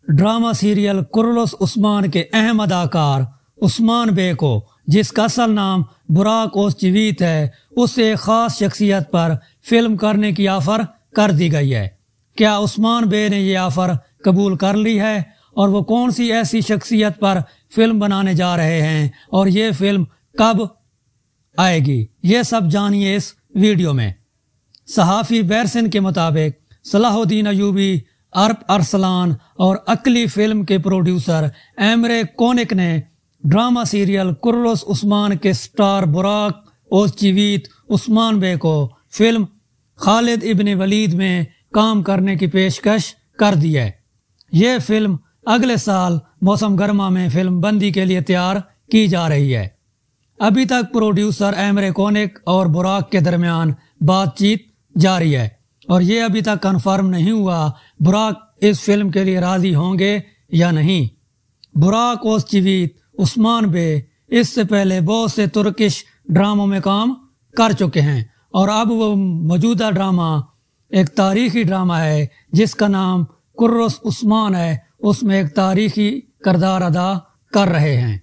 Drama serial کرولوس عثمان کے اہم اداکار عثمان بے کو، جس کا اصل نام براک اوزچیویت ہے، اسے ایک خاص شخصیت پر فلم کرنے کی آفر کر دی گئی ہے۔ کیا عثمان بے نے یہ آفر قبول کر لی ہے، اور وہ کون سی ایسی شخصیت پر فلم بنانے جا رہے ہیں، اور یہ فلم کب آئے گی؟ یہ سب جانیے اس ویڈیو میں۔ صحافی بیرسن کے مطابق صلاح الدین ایوبی، عرب ارسلان اور عقلی فلم کے پروڈیوسر ایمرے کونک نے ڈرامہ سیریل کرولوس عثمان کے سٹار براک اوزچیویت عثمان بے کو فلم خالد ابن ولید میں کام کرنے کی پیشکش کر دی ہے۔ یہ فلم اگلے سال موسم گرما میں فلم بندی کے لیے تیار کی جا رہی ہے۔ ابھی تک پروڈیوسر ایمرے کونک اور براک کے درمیان بات چیت جاری ہے، اور یہ ابھی تک کنفرم نہیں ہوا براک اس فلم کے لیے راضی ہوں گے یا نہیں۔ براک اوزچیویت عثمان بے اس سے پہلے بہت سے ترکش ڈراموں میں کام کر چکے ہیں، اور اب وہ موجودہ ڈرامہ ایک تاریخی ڈرامہ ہے جس کا نام کرولوس عثمان ہے، اس میں ایک تاریخی کردار ادا کر رہے ہیں۔